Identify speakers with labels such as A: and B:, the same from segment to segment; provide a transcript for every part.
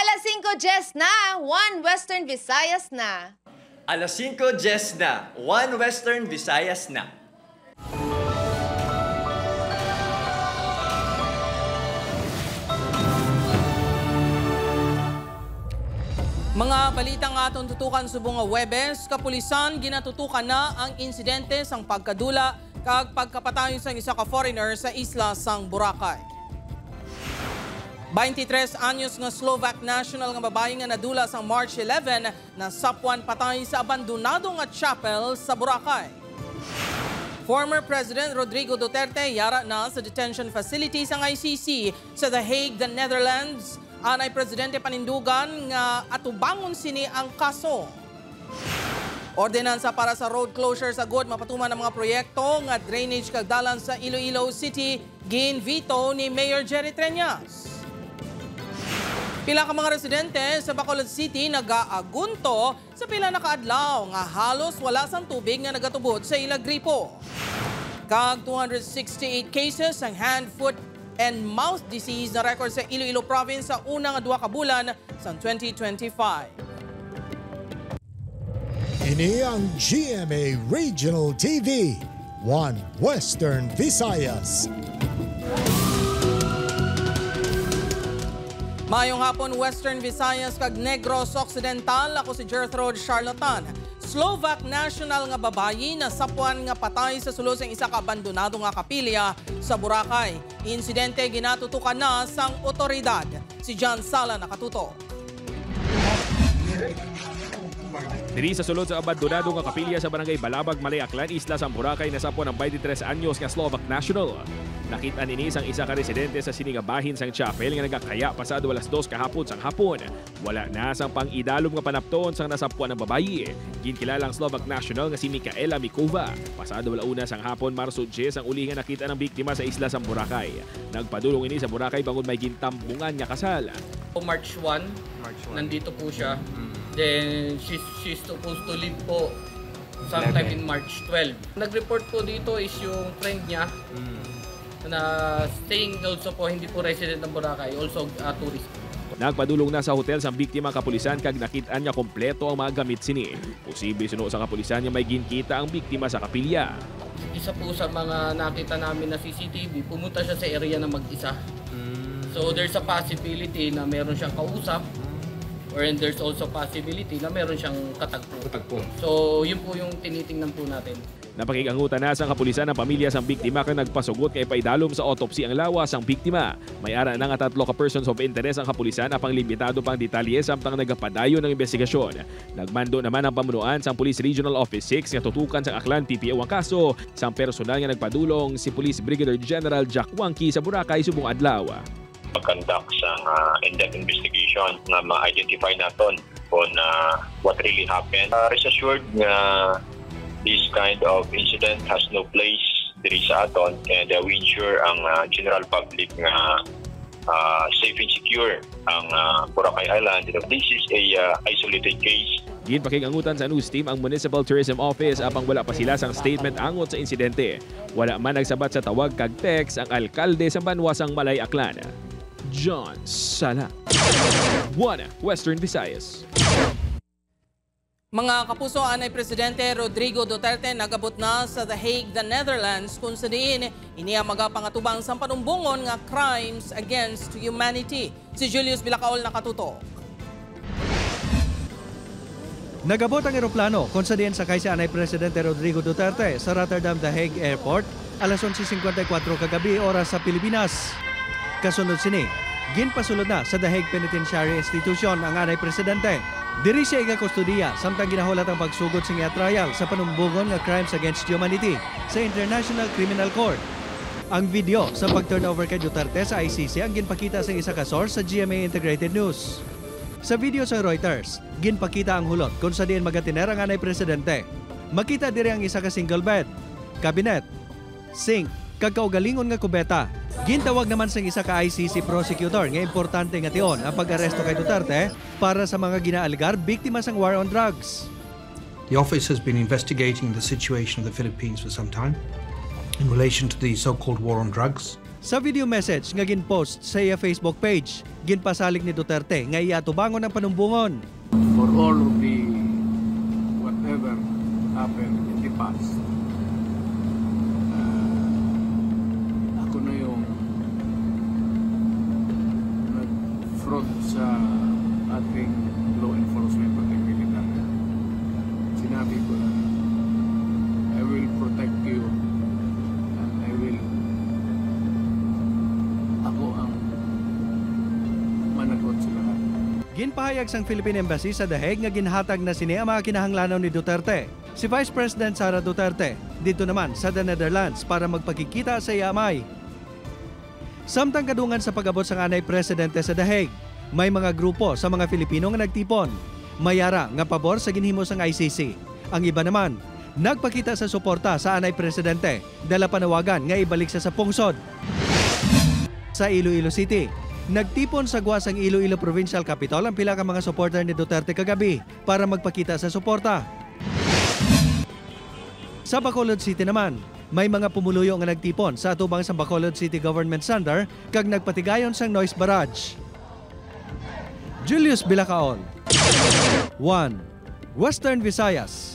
A: Alas 5:10 na, 1 Western Visayas na.
B: Alas 5:10 na, 1 Western Visayas na.
C: Mga balitang atong tutukan subong nga Webes, kapulisan ginatutukan na ang insidente sang pagkadula kag pagkapatayon sang isa ka foreigner sa isla sang Boracay. 23 anyos nga Slovak national nga babae nga nadula sang March 11 na sapwan patay sa abandonado nga chapel sa Boracay. Former President Rodrigo Duterte yara na sa detention facility sang ICC sa The Hague, the Netherlands. Anay Presidente panindugan nga atubangon sini ang kaso. Ordinansa para sa road closure sa God mapatuman ng mga proyekto nga drainage kag dalan sa Iloilo City gin-veto ni Mayor Jerry Treñas. Pila ka mga residente sa Bacolod City nag-aagunto sa pila na kaadlaw nga halos wala sang tubig nga nagatubod sa ila gripo. Kag 268 cases ang hand, foot, and mouth disease na record sa Iloilo Province sa unang 2 ka bulan sa 2025.
D: Ini ang GMA Regional TV, 1 Western Visayas.
C: Mayong hapon, Western Visayas kag Negros Occidental. Ako si Gertrude Charlatan. Slovak national nga babayi na sapwan nga patay sa sulod sang isa ka abandonado nga kapilya sa Boracay. Insidente ginatutukan na sang otoridad. Si John Sala nakatuto.
E: Diri sa sulod sa abandonado nga kapilya sa barangay Balabag, Malay, Aklan, Isla sang Boracay na sapwan ng 23 anyos nga Slovak national. Nakita nini sang isa ka residente sa siningabahin sang chapel nga nagakaya pasado alas 2 kahapon sang hapon. Wala na sang pang-idalom nga panapton sang nasapuan ng babayi. Ginkilalang Slovak national nga si Mikaela Mikova. Pasado wala sang hapon Marso 10 ang uli nga nakita ng biktima sa isla sang Boracay. Nagpadulong ini sa Boracay bangod may gintambungan nga kasal.
F: March 1, nandito po siya. Then she's supposed to leave po sometime in March 12. Nag-report po dito is yung friend niya na staying also po, hindi po resident ng Boracay, also tourist.
E: Nagpadulong na sa hotel sang biktima kapulisan kag nakitaan niya kompleto ang mga gamit sini. Posible suno sa kapulisan nga may ginkita ang biktima sa kapilya.
F: Isa po sa mga nakita namin na CCTV, pumunta siya sa area na mag-isa. So there's a possibility na meron siyang kausap, or there's also possibility na meron siyang katagpo. So yun po yung tinitingnan po natin.
E: Napakigangutan na sa kapulisan ng pamilya sang biktima kay nagpasugot kay paidalom sa autopsy ang lawas sang biktima. May ara na nga 3 ka persons of interest ang kapulisan apang limitado pang detalye samtang nagapadayon ng investigasyon. Nagmando naman ang pamunuan sang Police Regional Office 6 nga tutukan sang Aklan PPO ang kaso. Sang personal nga nagpadulong si Police Brigadier General Jack Wangki sa Boracay subong adlaw.
G: Mag-conduct sa in-depth investigation na ma-identify natin on what really happened. Rest assured na this kind of incident has no place diri sa aton and we ensure ang general public na safe and secure ang Boracay Island. This is a isolated case.
E: Ginpakigangutan sa news team ang Municipal Tourism Office apang wala pa sila sang statement angot sa insidente. Wala man nagsabat sa tawag kag text ang alkalde sa banwasang Malay, Aklan. John Sala, 1 Western Visayas.
C: Mga kapuso, anay Presidente Rodrigo Duterte nagabot na sa The Hague, the Netherlands kung sa diin iniya magapangatubang sa panumbungon nga crimes against humanity. Si Julius Bilacaol nakatuto.
H: Nagabot ang eroplano kung sa diin sakay si anay Presidente Rodrigo Duterte sa Rotterdam The Hague Airport alas 11:54 kagabi oras sa Pilipinas. Kasunod sini, ginpasulod na sa The Hague Penitentiary Institution ang anay Presidente. Diri siya iga-kustudiya samtang ginahulat ang pagsugod sa iya trial sa panumbungon nga crimes against humanity sa International Criminal Court. Ang video sa pag-turnover kay Duterte sa ICC ang ginpakita sa isa ka source sa GMA Integrated News. Sa video sa Reuters, ginpakita ang hulot kung sa diin magatiner ang anay Presidente. Makita diri ang isa ka single bed, cabinet, sink, kag kaugalingon nga kubeta. Gintawag naman sa isa ka ICC prosecutor nga importante nga tion ang pag-aresto kay Duterte para sa mga ginaalgar biktima sang war on drugs.
I: The office has been investigating the situation of the Philippines for some time in relation to the so-called war on drugs.
H: Sa video message nga ginpost sa iya Facebook page, ginpasalig ni Duterte nga iatubangon ang panumbungon.
J: For all of the whatever happened in the past, ako na yung nag-front sa ating law enforcement at military. Sinabi ko na, I will protect you and I will, ako ang managot sa lahat.
H: Ginpahayag sang Philippine Embassy sa The Hague nga ginhatag na sini ang mga kinahanglanon ni Duterte. Si Vice President Sara Duterte dito naman sa the Netherlands para magpakikita sa iyamay. Samtang kadungan sa pag-abot sang anay presidente sa The Hague, may mga grupo sa mga Filipino nga nagtipon. Mayara nga pabor sa ginhimo sang ICC. Ang iba naman, nagpakita sa suporta sa anay presidente dala panawagan nga ibalik sa pungsod. Sa Iloilo City, nagtipon sa guwasang Iloilo Provincial Capital ang pila ka mga supporter ni Duterte kagabi para magpakita sa suporta. Sa Bacolod City naman, may mga pumuluyo nga nagtipon sa atubang sa Bacolod City Government Center kag nagpatigayon sang noise barrage. Julius Bilacaon, 1 Western Visayas.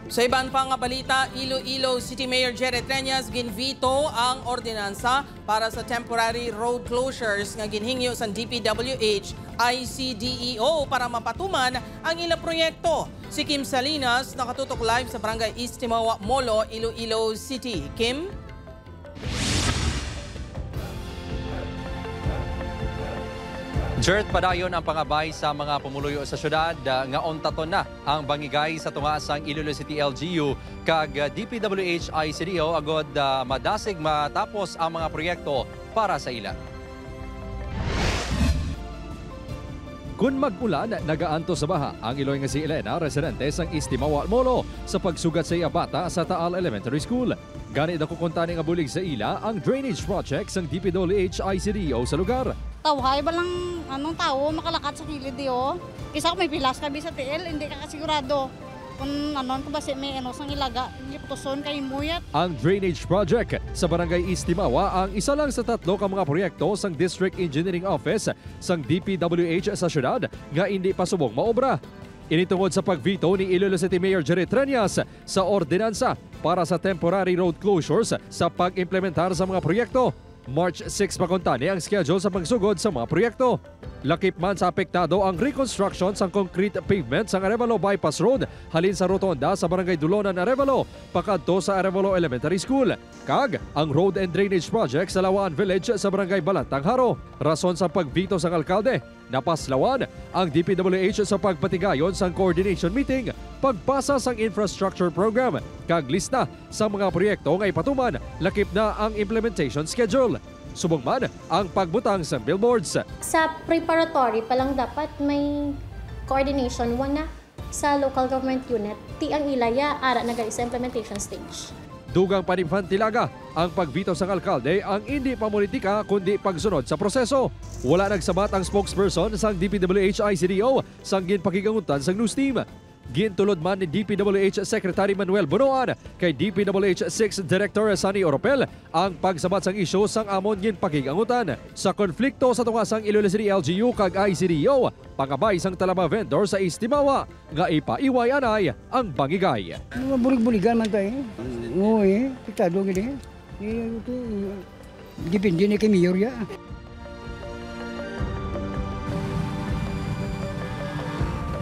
C: Sa ibang pang balita, Iloilo City Mayor Jerry Treñas ginvito ang ordinansa para sa temporary road closures nga ginhingyo sa DPWH ICDEO para mapatuman ang ilang proyekto. Si Kim Salinas nakatutok live sa Barangay East Timawa, Molo, Iloilo City. Kim?
K: Jert, padayon ang pangabay sa mga pumuluyo sa syudad nga ontaton na ang bangigay sa tungasang Iloilo City LGU kag DPWH ICDO agod madasig matapos ang mga proyekto para sa ila.
E: Kung mag-ulan, nagaanto sa baha ang Iloy nga si Elena, residente sang East Timawa, Molo, sa pagsugat sa iya bata sa Taal Elementary School. Ganit ako kuntani nga bulig sa ila ang drainage project sang DPWH ICDO sa lugar.
L: Tawhay ba lang anong tao makalakat sa kilid diyo? Isa may pilas ka sa TL, hindi ka kasigurado. Kung ano ba si may ano sang ilaga, hindi putuson kay muyat.
E: Ang drainage project sa Barangay East Timawa ang isa lang sa tatlo ka mga proyekto sang District Engineering Office sang DPWH sa syudad nga hindi pa subong maobra. Initungod sa pagvito ni Iloilo City Mayor Jerry Treñas sa ordinansa para sa temporary road closures sa pag-implementar sa mga proyekto. March 6 pa kuntani ang schedule sa pagsugod sa mga proyekto. Lakip man sa apektado ang reconstruction sa concrete pavement sa Arevalo Bypass Road halin sa rotonda sa Barangay Dulonan, Arevalo, pakadto sa Arevalo Elementary School. Kag ang road and drainage project sa Lawaan Village sa Barangay Balantang, Haro. Rason sa pagvito sa alkalde, napaslawan ang DPWH sa pagpatigayon sa coordination meeting, pagpasa sang infrastructure program, kag lista sa mga proyekto nga ipatuman, lakip na ang implementation schedule. Subong man ang pagbutang sa billboards.
M: Sa preparatory pa lang dapat may coordination na sa local government unit. Ti ang ilaya ara nagali sa implementation stage.
E: Dugang panimfantilaga ang pagvito sa alkalde ang hindi pamulitika kundi pagsunod sa proseso. Wala nagsabat ang spokesperson sang DPWH ICDO sang ginpakigangutan sang news team. Gintulod man ni DPWH Secretary Manuel Bonoan kay DPWH 6 Director Sunny Oropel ang pagsabat sang isyu sang amon ginpakigangutan. Sa konflikto sa tungasang Iloilo City LGU kag ICDO, pangabay sang talama vendor sa East Timawa nga ipaiway anay ang bangigay.
N: Bulig-buligan man tayo. Oo piktado gini. Depende ni kay Mayor ya.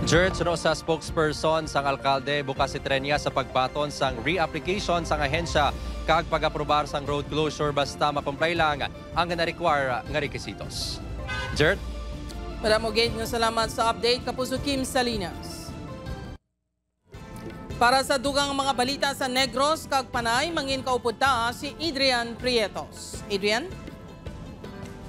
K: Jert, suno sa spokesperson sang alkalde bukas si Treñas sa pagbaton sang reapplication sang ahensya kag pag-aprobar sang road closure basta makomply lang ang na-require nga requisitos. Jert?
C: Maraming nga salamat sa update, Kapuso Kim Salinas. Para sa dugang mga balita sa Negros kag Panay, mangin kaupod ta si Adrian Prietos. Adrian?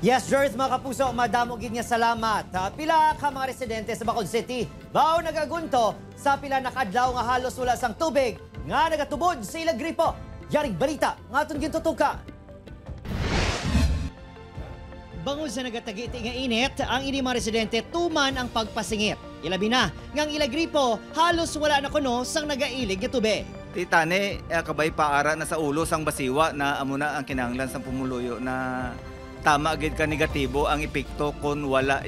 O: Yes, Jert, mga kapuso, madamo gid nga salamat. Pila ka mga residente sa Bacolod City, bao nagagunto sa pila na kadlaw nga halos wala sang tubig nga nagatubod sa ilang gripo. Yaring balita nga aton gintutuka. Bangod sa nagatagiti nga init, ang ini mga residente tuman ang pagpasingit. Ilabi na, ngang ilang gripo halos wala na kuno sang nagailig nga tubig.
P: Di tani kabay paara na sa ulo sang basiwa na amo na ang kinahanglan sang pumuluyo na tama gid ka negatibo ang epekto kung wala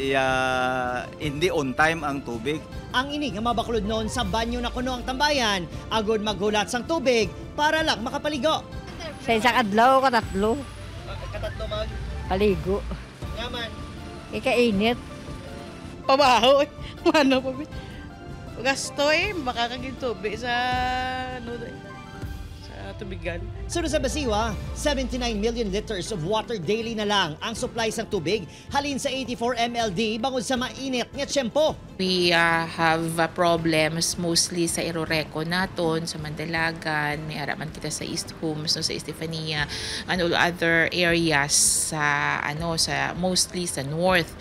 P: hindi on time ang tubig.
O: Ang ini nga mabaklod noon sa banyo na kuno ang tambayan, agod maghulat sang tubig para lang makapaligo.
Q: Sa isang adlaw, katatlo.
O: Katatlo mag?
Q: Paligo.
O: Yaman.
Q: Ikainit.
R: Pabaho eh. Ano pa ba? Gasto eh. Makakaging tubig sa tubigan.
O: Sunod sa basiwa, 79 million liters of water daily na lang ang supply sa tubig halin sa 84 MLD bangod sa mainit nga tiyempo.
S: We have problems mostly sa Iroreco naton, sa Mandalagan, may harapan kita sa East Homes, no, sa Estefania, and all other areas sa mostly sa north.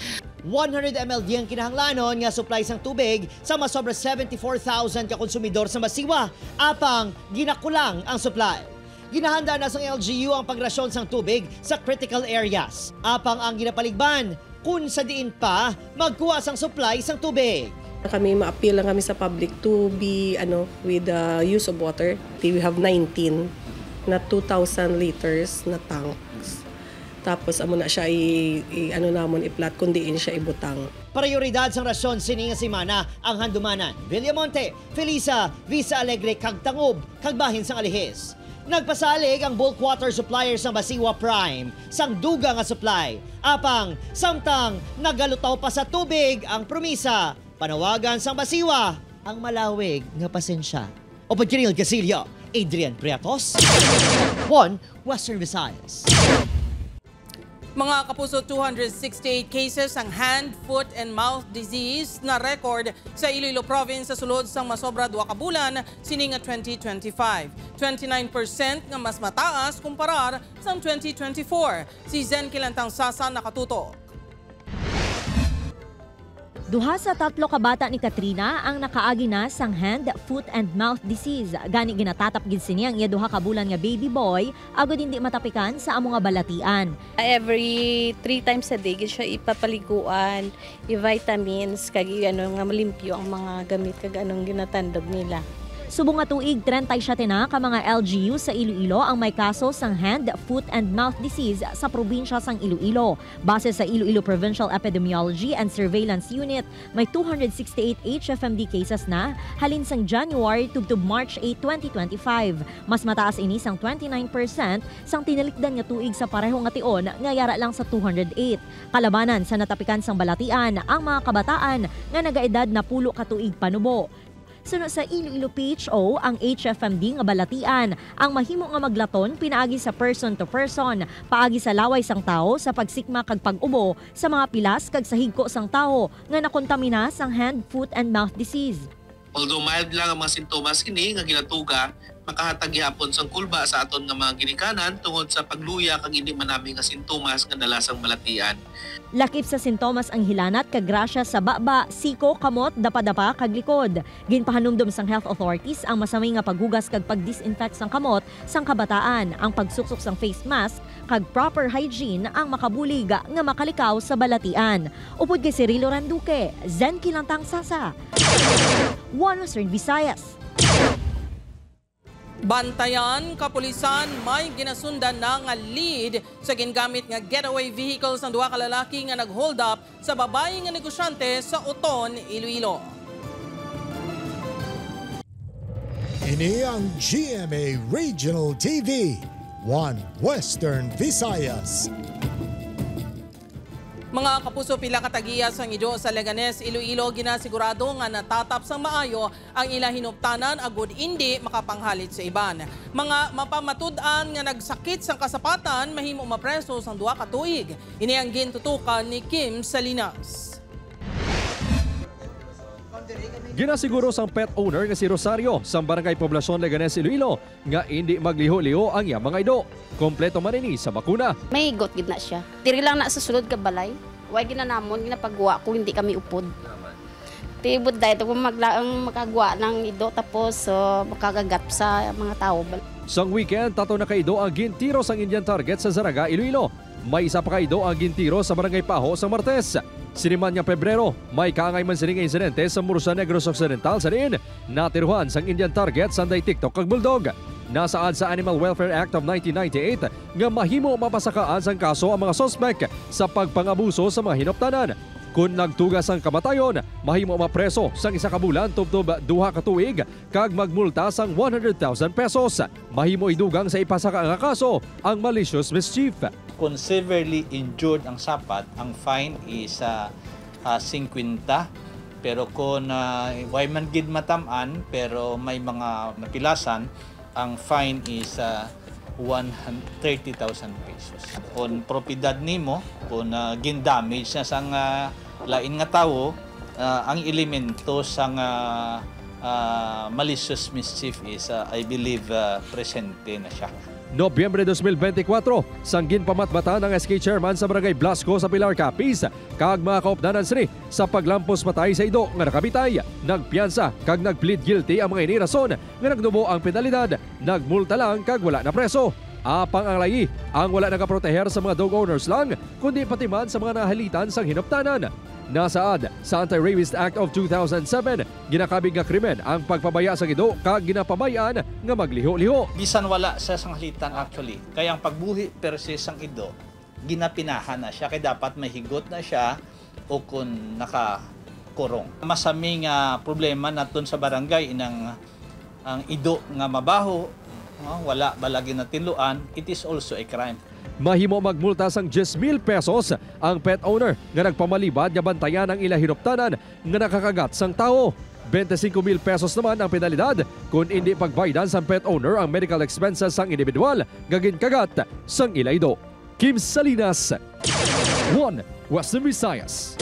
O: 100 MLD ang kinahanglanon nga supply sang tubig sa masobra 74,000 ka konsumidor sa Basiwa. Apang ginakulang ang supply. Ginahanda na sang LGU ang pagrasyon sang tubig sa critical areas. Apang ang ginapaligban kung sa diin pa magkuha sang supply sang tubig.
T: Kami ma-appeal lang kami sa public to be with the use of water. We have 19 na 2,000 liters na tanks. Tapos amo na siya i-plat kung diin siya ibutang.
O: Prioridad sang rasyon sini nga semana ang handumanan. Villamonte, Felisa, Visa Alegre kag Tangob kag bahin sang Alihis. Nagpasalig ang bulk water suppliers ng Basiwa Prime sang duga nga supply. Apang samtang nagalutaw pa sa tubig ang promisa. Panawagan sang Basiwa ang malawig nga pasensya. Opo Kiril Casillo, Adrian Priatos, 1 Western Visayas.
C: Mga kapuso, 268 cases ang hand, foot, and mouth disease na record sa Iloilo Province sa sulod sang masobra 2 ka bulan sining 2025. 29% nga mas mataas kumparar sa 2024. Si Zen Kilantang Sasa nakatuto.
U: 2 sa 3 ka bata ni Katrina ang nakaagi na sang hand, foot, and mouth disease. Gani ginatatap gid sini ang iya 2 ka bulan nga baby boy agod hindi matapikan sa amo nga balatian.
V: Every 3 times a day gid siya ipapaliguan, i-vitamins kag nga malimpyo ang mga gamit kag anong ginatandog nila.
U: Subong nga tuig 37 na ka mga LGU sa Iloilo ang may kaso sang hand, foot, and mouth disease sa probinsya sang Iloilo. Base sa Iloilo Provincial Epidemiology and Surveillance Unit, may 268 HFMD cases na halin sang January tubtob March 8, 2025. Mas mataas ini sang 29% sang tinalikdan nga tuig sa pareho nga tion nga yara lang sa 208. Kalabanan sa natapikan sang balatian ang mga kabataan nga nagaedad na 10 ka tuig panubo. Sunod sa Iloilo PHO, ang HFMD nga balatian ang mahimo nga maglaton pinaagi sa person to person, paagi sa laway sang tao sa pagsikma kag pag-ubo sa mga pilas kag sa higko sang tao nga nakontamina sang hand, foot, and mouth disease.
W: Although mild lang ang mga sintomas kini nga ginatuga, makahatag gihapon sang kulba sa aton nga mga ginikanan tungod sa pagluya kag hindi manami nga sintomas nga dala sang balatian.
U: Lakip sa sintomas ang hilanat kag grasya sa baba, siko, kamot, dapa-dapa kag likod. Ginpahanumdum sang health authorities ang masamay nga paghugas kag pag-disinfect sang kamot sang kabataan, ang pagsuksok sang face mask kag proper hygiene ang makabulig nga makalikaw sa balatian. Upod kay Cirilo Randuque, Zen Kilantang Sasa, 1 Western Visayas.
C: Bantayan, kapulisan, may ginasundan na nga lead sa gingamit nga getaway vehicles ng 2 ka lalaki nga nag-hold up sa babae nga negosyante sa Oton, Iloilo.
D: Ini ang GMA Regional TV, 1 Western Visayas.
C: Mga kapuso, pila katagiya sang idyo sa Leganes, Iloilo, ginasigurado nga natatap sang maayo ang ila hinuptanan agud hindi makapanghalit sa iban. Mga mapamatud-an nga nagsakit sang kasapatan mahimo mapreso sang 2 ka tuig. Ini ang gintutukan ni Kim Salinas.
E: Ginasiguro sang pet owner nga si Rosario sa Barangay Poblacion Leganes, Iloilo nga hindi magliho-liho ang iyang mga ido. Kompleto man ini sa bakuna.
V: May got gid na siya. Diri lang na sa sulod ka balay. Way ginanamon ginapagwa ko hindi kami upod. Tibod dahil kung makagwa ng ido tapos makagagat sa mga tao.
E: Sang weekend, tato na kaido ang gintiro sang Indian target sa Zaraga, Iloilo.
A: may isa pa kaido ang gintiro sa Barangay Paho sa Martes. Siniman niya Pebrero, may kaangay man sining insidente sa Mursa Negros Occidental sa diin, natiruhan sang Indian target sanday TikTok kag Bulldog. Nasaad sa Animal Welfare Act of 1998 nga mahimo mapasakaan sang kaso ang mga sospek sa pagpangabuso sa mga hinoptanan. Kung nagtugas ang kamatayon, mahimo mapreso sang isa ka bulan tubtob 2 ka tuig kag magmulta sang 100,000 pesos. Mahimo idugang sa ipasaka nga kaso ang malicious mischief.
B: Kung severely injured ang sapat, ang fine is 50. Pero kung way man gid matamaan pero may mga napilasan, ang fine is 130,000 pesos. Kung propiedad nimo, kung gin-damage na sang lain nga tawo, ang elemento sang malicious mischief is, I believe, presente na siya.
A: Nobyembre 2024, sanggin pamatbata ng SK Chairman sa Barangay Blasco sa Pilar Capiz, kag mga kaupdanan sini sa paglampos patay sa ido nga nakabitay. Nagpiyansa kag nagplead guilty ang mga inirason nga nagdubo ang penalidad, nagmulta lang kag wala na preso. Apang ang layi, ang wala nagaproteher sa mga dog owners lang, kundi pati man sa mga nahalitan sang hinoptanan. Nasaad sa Anti-Rapist Act of 2007, ginakabig nga krimen ang pagpabaya sa ido kag ginapabayaan nga magliho-liho.
B: Bisan wala sa sanghalitan actually, kaya ang pagbuhi per se sang ido, ginapinahan na siya, kaya dapat may higot na siya o kung nakakurong. Masaming problema naton sa barangay inang ang ido nga mabaho, wala balagi na tinluan, it is also a crime.
A: Mahimo magmulta sang 10,000 pesos ang pet owner nga nagpamalibad nga bantayan ang ila hinoptanan nga nakakagat sang tao. 25,000 pesos naman ang penalidad kung hindi pagbaydan sang pet owner ang medical expenses sang individual nga ginkagat sang ila ido. Kim Salinas, 1 Western Visayas.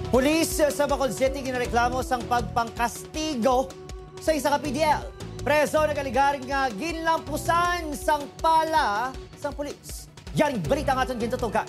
O: Pulis sa Bacolod City ginareklamo sang pagpangkastigo sa isa ka PDL. Preso nagaligaring nga ginlampusan sang pala sang pulis. Yaring balita nga itong gintutukan.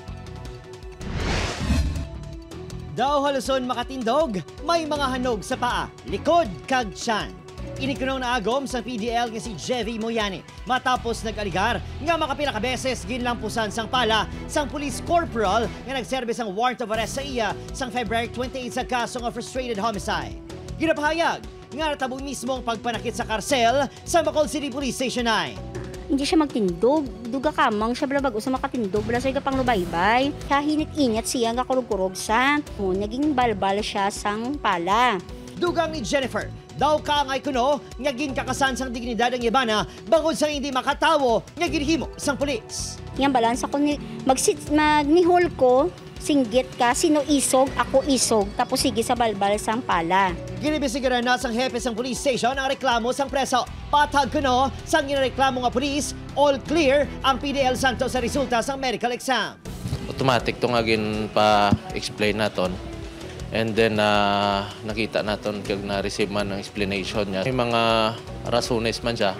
O: Daw haluson makatindog, may mga hanog sa paa, likod kag tiyan. Inikunong na agom sa PDL nga si Jevy Moyani matapos nag-aligar nga makapila ka beses ginlampusan sang pala sang police corporal nga nagserbe sang warrant of arrest sa iya sang February 28 sa kaso nga frustrated homicide. Ginapahayag nga natabo mismo ang pagpanakit sa karsel sa Bacolod City Police Station 9.
F: Hindi siya magtindog. Duga kamang siya bago sa makatindog. Bala siya kapang lubaybay. Kaya hinit-ingat siya nga kurog-kurog sa. Naging balbal siya sang pala.
O: Dugang ni Jennifer, daw kaangay kuno nga ginkakasan sang dignidad ang ibana bangod sa hindi makatawo nga ginhimo sang pulis.
F: Yang balansa ko magnihol ko, singgit ka, sino isog, ako isog, tapos sige sa balbal sang pala.
O: Ginibisigaran na sang hepe sang police station ang reklamo sang preso. Patag kuno sang ginareklamo nga police, all clear ang PDL Santos sa resulta sang medical exam.
X: Automatic to nga gin pa-explain naton. And then nakita naton kag na-receive man ang explanation niya. May mga rasones man siya.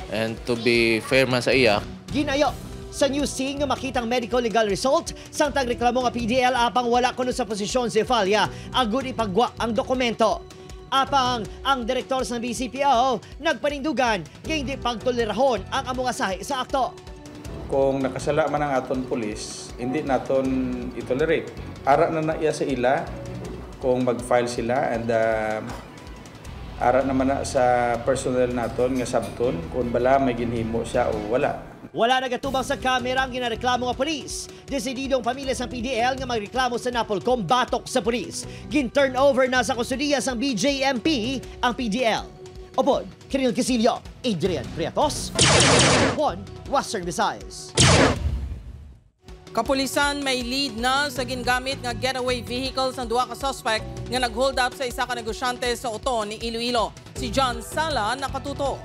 X: And to be fair man sa iya,
O: ginayo sa news scene nga makitang medical legal result sang tagreklamo nga PDL apang wala kuno sa posisyon si Falia agud ipagwa ang dokumento. Apang ang direktor sa BCPO nagpanindugan nga hindi pagtolerahon ang among asahi sa akto.
J: Kung nakasala man ang aton pulis, hindi naton itolerate. Ara na iya sa ila kung mag-file sila and ara naman na sa personnel naton nga sabton kung bala may ginhimo siya o wala.
O: Wala nagatubang sa kamera ang ginareklamo nga polis. Desididong pamilya sa PDL nga magreklamo sa Napolcom batok sa polis. Gin-turnover na sa kustudiya sang BJMP ang PDL. Opod, Kiril Casillo, Adrian Priatos, 1 Western Visayas.
C: Kapulisan may lead na sa gingamit nga getaway vehicles ng 2 ka suspect nga nag-hold up sa isa ka negosyante sa Oton ni Iloilo. Si John Sala nakatuto.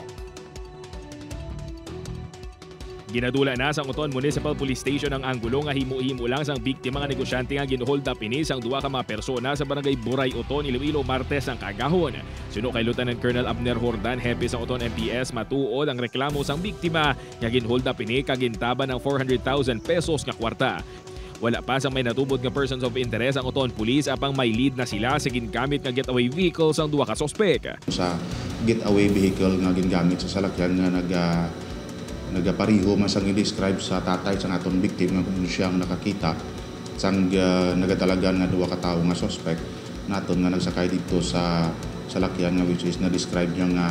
E: Ginadula na sa Oton Municipal Police Station ang anggulo nga himo-himo lang sang biktima nga negosyante nga ginhold up ini sang 2 ka mga persona sa barangay Buray, Oton, Iloilo, Martes ang kagahon. Suno kay Lieutenant Colonel Abner Hordan, hepe sa Oton MPS, matuod ang reklamo sang biktima nga ginhold up ini kagintaban ng 400,000 pesos nga kwarta. Wala pa sa may natubod nga persons of interest ang Oton Police apang may lead na sila sa gingamit nga getaway vehicles ang 2 ka sospek.
Y: Sa
G: getaway vehicle nga gingamit sa salakyan nga nagapariho man sang i-describe sa tatay sa aton victim nga kung siyang nakakita sang nagatalagan nga duwa ka tawo nga suspect naton nga nagsakay dito sa salakyan nga which is na-describe niya nga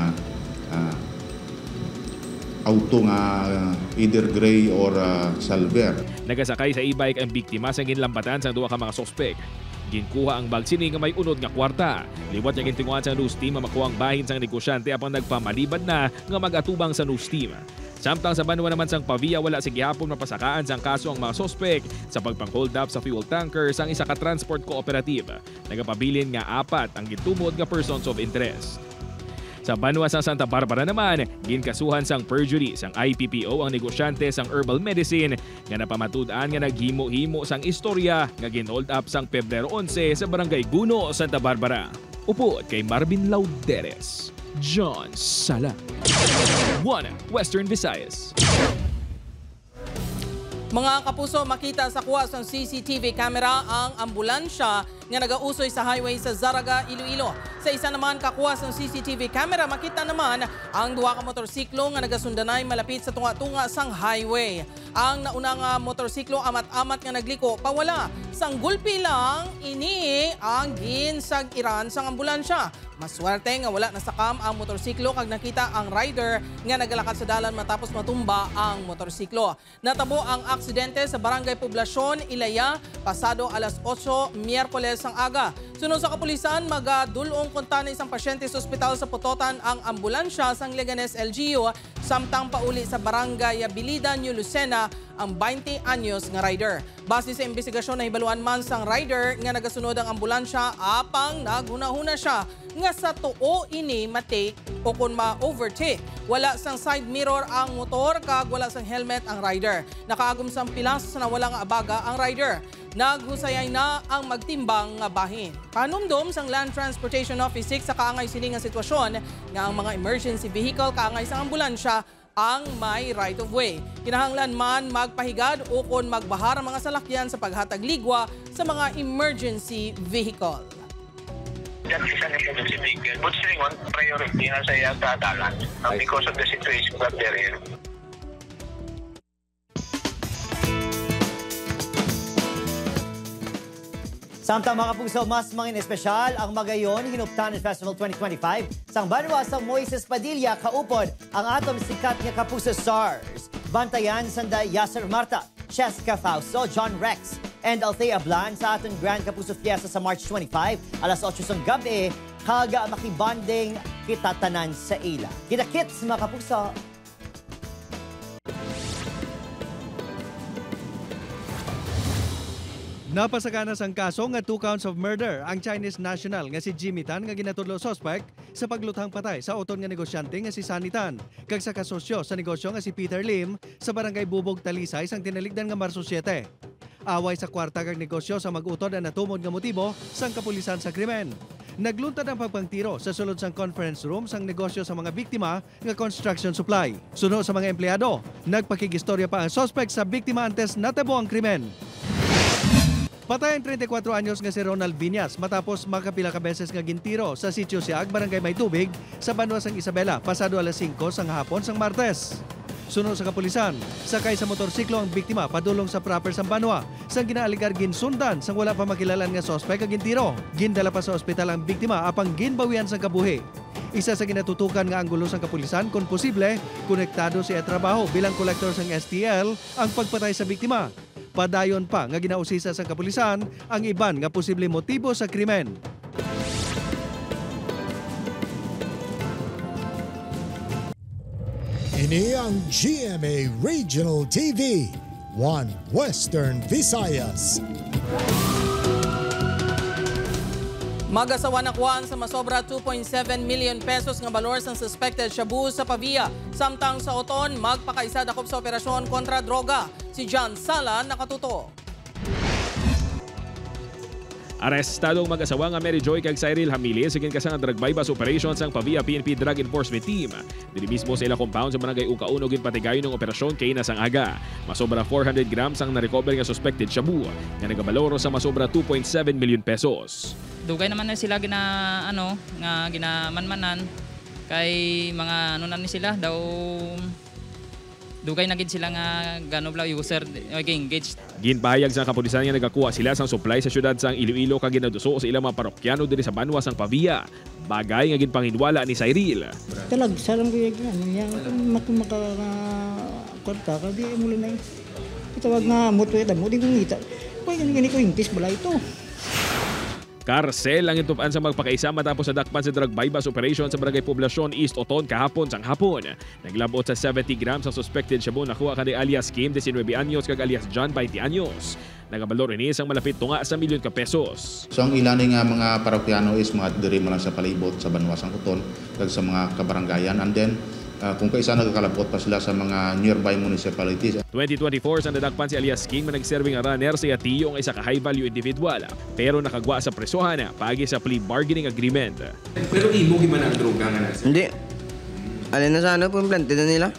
G: auto nga either gray or silver.
E: Nagasakay sa e-bike ang biktima sa ginlambatan sa duwa ka mga suspect. Ginkuha ang bag sini nga may unod nga kwarta. Liwat niya gintinguhan sa news team nga makuha ang bahin sang negosyante apang nagpamalibad na nga mag-atubang sa news team. Samtang sa Banwa naman sang Pavia wala sige hapon mapasakaan sang kaso ang mga suspect sa pagpang-hold up sa fuel tanker sang isa ka transport cooperative. Nagapabilin nga 4 ang gitumod nga persons of interest. Sa Banwa sa Santa Barbara naman, ginkasuhan sang perjury sang IPPO ang negosyante sang herbal medicine nga napamatud-an nga naghimo-himo sang istorya nga gin-hold up sang Pebrero 11 sa Barangay Guno, Santa Barbara. Upod kay Marvin Lauderes, John Sala, 1 Western Visayas.
C: Mga kapuso, makita sa kuha sa CCTV camera ang ambulansya nga nagausoy sa highway sa Zaraga, Iloilo. Sa isa naman kakuha sa CCTV camera, makita naman ang duha ka motorsiklo nga nagasundanay malapit sa tunga-tunga sang highway. Ang naunang motorsiklo amat-amat nga nagliko pawala. Sang gulpi lang ini ang ginsag-iran sang ambulansya. Maswerte nga wala nasakam ang motorsiklo kag nakita ang rider nga nagalakad sa dalan matapos matumba ang motorsiklo. Natabo ang aksidente sa Barangay Poblasyon, Ilaya, pasado alas 8 Miyerkules ang aga. Sunod sa kapulisan, magadulong konta na isang pasyente sa ospital sa Pototan ang ambulansya sang Leganes LGU samtang pauli sa Barangay Abilida, New Lucena ang 20 anyos nga rider. Base sa investigasyon na hibaluan man sang rider nga nagasunod ang ambulansya apang naghuna-huna siya nga sa tuo ini matake o kung ma-overtake. Wala sang side mirror ang motor kag wala sang helmet ang rider. Nakaagom sang pilas na wala nga abaga ang rider. Naghusayay na ang magtimbang nga bahin. Panumdom sang Land Transportation Office 6 sa kaangay sini nga sitwasyon nga ang mga emergency vehicle kaangay sang ambulansya ang may right of way. Kinahanglan man magpahigad o kung magbahar ang mga salakyan sa paghatag ligwa sa mga emergency vehicle.
H: That is an emergency vehicle. But still, one priority na sa iya tadalan because of the situation that they're in.
O: Samtang mga puso, mas mangin espesyal ang Magayon Hinuptanan Festival 2025 sang Banwa sa Moises Padilla kaupod ang atom sikat nga kapuso stars. Bantayan sanda Yasser Marta, Cheska Fausto, John Rex, and Althea Blan sa aton Grand Kapuso Fiesta sa March 25, alas 8 sang gabi, kaga makibanding kitatanan sa ila. Kita-kits mga kapuso!
I: Napasakana sang kaso nga 2 counts of murder ang Chinese national nga si Jimmy Tan nga ginatudlo suspect sa pagluthang patay sa oton nga negosyante nga si Sunny Tan kag sa kasosyo sa negosyo nga si Peter Lim sa Barangay Bubog, Talisay sang tinaligdan nga Marso 7. Away sa kwarta kag negosyo sa mag-utod ang natumod nga motibo sang kapulisan sa krimen. Nagluntad ang pagpangtiro sa sulod sang conference room sang negosyo sa mga biktima nga construction supply. Suno sa mga empleyado, nagpakigistorya pa ang suspect sa biktima antes natabo ang krimen. Patay ang 34 anyos nga si Ronald Viñas matapos makapila ka beses nga gintiro sa sitio Siag, Barangay May Tubig sa Banwa sang Isabela pasado alas 5 sang hapon sang Martes. Suno sa kapulisan, sakay sa motorsiklo ang biktima padulong sa proper sang Banwa sang ginaaligar ginsundan sang wala pa makilalan nga suspect nga gintiro. Gindala pa sa ospital ang biktima apang ginbawian sang kabuhi. Isa sa ginatutukan nga anggulo sang kapulisan kung posible, konektado siya trabaho bilang kolektor sang STL ang pagpatay sa biktima. Padayon pa nga ginausisa sa kapulisan ang iban nga posible motibo sa krimen.
D: Ini ang GMA Regional TV, 1 Western Visayas.
C: Magasawa na kuhaan sa masobra 2.7 million pesos nga balor sang suspected shabu sa Pavia. Samtang sa Oton, magpakaisa dakop sa operasyon kontra droga. Si John Sala nakatuto.
E: Arestadong mag-asawa nga Mary Joy kag Cyril Hamili sa ginkasan nga drug bypass operation sang Pavia PNP Drug Enforcement Team. Dili mismo sa ila compound sa Barangay Uka-Uno ginpatigayon ng operasyon kay nasang aga. Masobra 400 grams ang na-recover nga suspected shabu nga nagabaloro sa masobra 2.7 million pesos.
L: Dugay naman na sila ginamanmanan
K: Kay mga ano na ni sila daw dugay na gid sila nga gano bla user engaged.
E: Ginpahayag sa kapulisan nga nagakuha sila sang supply sa syudad sang Iloilo kag ginaduso sa ilang mga parokyano diri sa banwa sang Pavia. Bagay nga ginpanginwala ni Cyril.
L: Talag salam ko yang makakwarta ka di mo lang itawag nga mutwet mo di ko ngita. Koy gani ko impis bala ito.
E: Karsel ang intupan sa magpakaisa matapos sa dakpan sa drug bypass operation sa Barangay Poblacion East Oton kahapon sang hapon. Naglabot sa 70 grams ang suspected shabu nakuha kani alias Kim 19 anyos kag alias John 20 anyos. Nagabalor ini sang malapit tunga sa milyon ka pesos.
G: So ang ilan nga mga parokyano is mga diri man lang sa palibot sa banwa sang Oton kag sa mga kabaranggayan, and then kung kaisa nagkalabot pa sila sa mga nearby municipalities.
E: 2024 sa nadakpan si alias King na nagserving nga runner sa Yatiyo ang isa ka high value individual pero nakagwa sa presohan pagi sa plea bargaining agreement.
M: Pero imo man ang droga nga nasa?
N: Hindi. Alin na sana po yung plante na nila?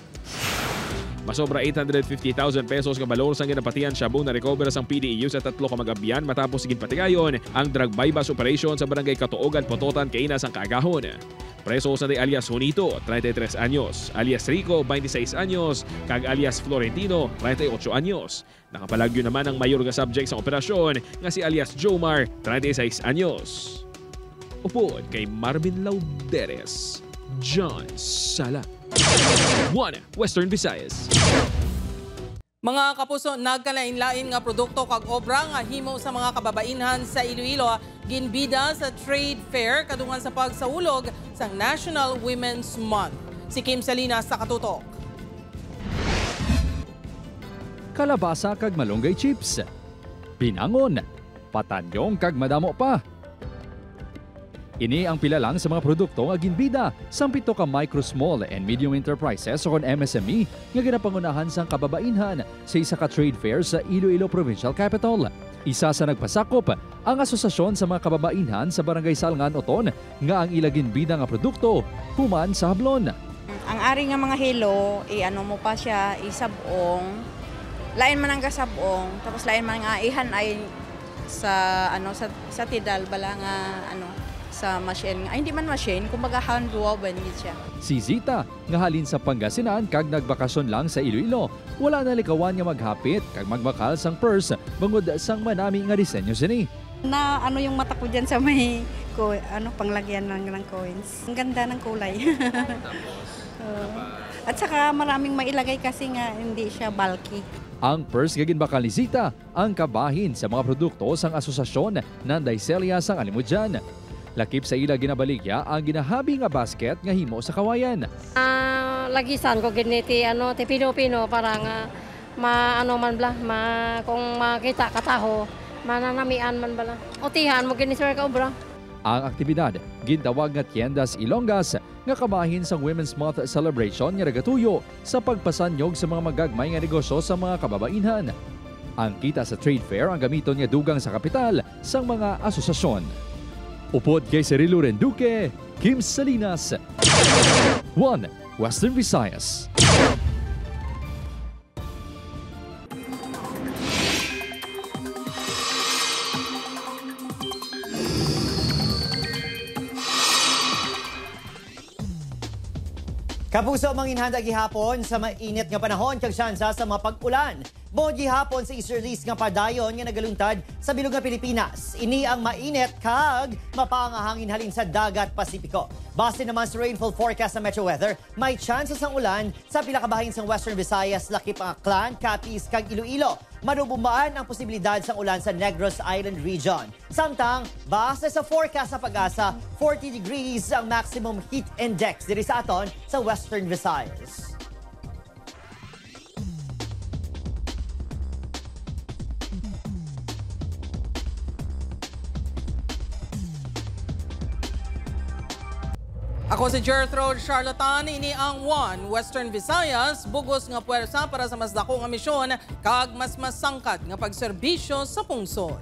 E: Masobra 850,000 pesos ka balor sang ginapatian shabu na recover sang PDEU sa 3 ka mag-abyan matapos ginpatigayon ang drug bypass operation sa Barangay Katuogan, Pototan, Kainas ang kaagahon. Preso sa alias Junito, 33 anyos, alias Rico, 26 anyos, kag alias Florentino, 38 anyos. Nakapalagyo naman ang mayor nga subject sa operasyon nga si alias Jomar, 36 anyos. Upod kay Marvin Lauderes, John Sala. 1 Western Visayas.
C: Mga kapuso, nagkalain-lain nga produkto kag obra nga himo sa mga kababainhan sa Iloilo ginbida sa trade fair kadungan sa pagsaulog sa National Women's Month. Si Kim Salinas sa katutok.
A: Kalabasa kag malunggay chips. Pinangon, patanyong kag madamo pa. Ini ang pila lang sa mga produkto nga ginbida sa 7 ka micro, small and medium enterprises o MSME nga ginapangunahan sang kababainhan sa isa ka trade fair sa Iloilo Provincial Capital. Isa sa nagpasakop ang asosasyon sa mga kababainhan sa Barangay Salngan, Oton nga ang ila ginbida nga produkto human sa hablon.
Y: Ang ari nga mga hilo, ano mo pa siya, isabong, lain man ang kasabong, tapos lain man nga ihanay sa sa tidal bala nga sa machine. Ay, hindi man machine, kumbaga hand-woven siya.
A: Si Zita, nga halin sa Pangasinan kag nagbakasyon lang sa Iloilo, wala na likawan nga maghapit kag magbakal sang purse bangod sang manami nga disenyo sini.
Y: Na yung mata ko dyan sa may panglagyan ng coins. Ang ganda ng kulay. At saka maraming mailagay kasi nga hindi siya bulky.
A: Ang purse nga ginbakal ni Zita ang kabahin sa mga produkto sang asosasyon ng Daiselia sang Alimudjan. Lakip sa ila ginabaligya ang ginahabi nga basket nga himo sa kawayan.
Z: Lagisan ko giniti ti pino-pino para nga kung makita kataho mananamian man bala. Utihan mo giniswer ka obra.
A: Ang aktibidad gintawag nga Tiendas Ilongas nga kabahin sa Women's Month celebration nga nagatuyo sa pagpasanyog sa mga magagmay nga negosyo sa mga kababainhan. Ang kita sa trade fair ang gamiton nga dugang sa kapital sang mga asosasyon. Upod kay Cirilo Renduque, Kim Salinas. 1 Western Visayas.
O: Kapuso, manginhanda gihapon sa mainit nga panahon kag syansa sa mapag-ulan. Bukod gihapon sa easterlies nga padayon nga nagaluntad sa bilog nga Pilipinas. Ini ang mainit kag mapangahangin halin sa dagat Pasipiko. Base naman sa rainfall forecast sa Metro Weather, may chances ng ulan sa pila ka bahin sa Western Visayas, Lakip, Aklan, Capiz kag Iloilo. Manubumbaan ang posibilidad sa ulan sa Negros Island region. Samtang, base sa forecast sa Pag-asa, 40 degrees ang maximum heat index diri sa aton sa Western Visayas.
C: Ako si Gertrude Charlatan, ini ang 1 Western Visayas, bugos nga puwersa para sa mas dako nga misyon kag mas masangkad nga pagserbisyo sa pungsod.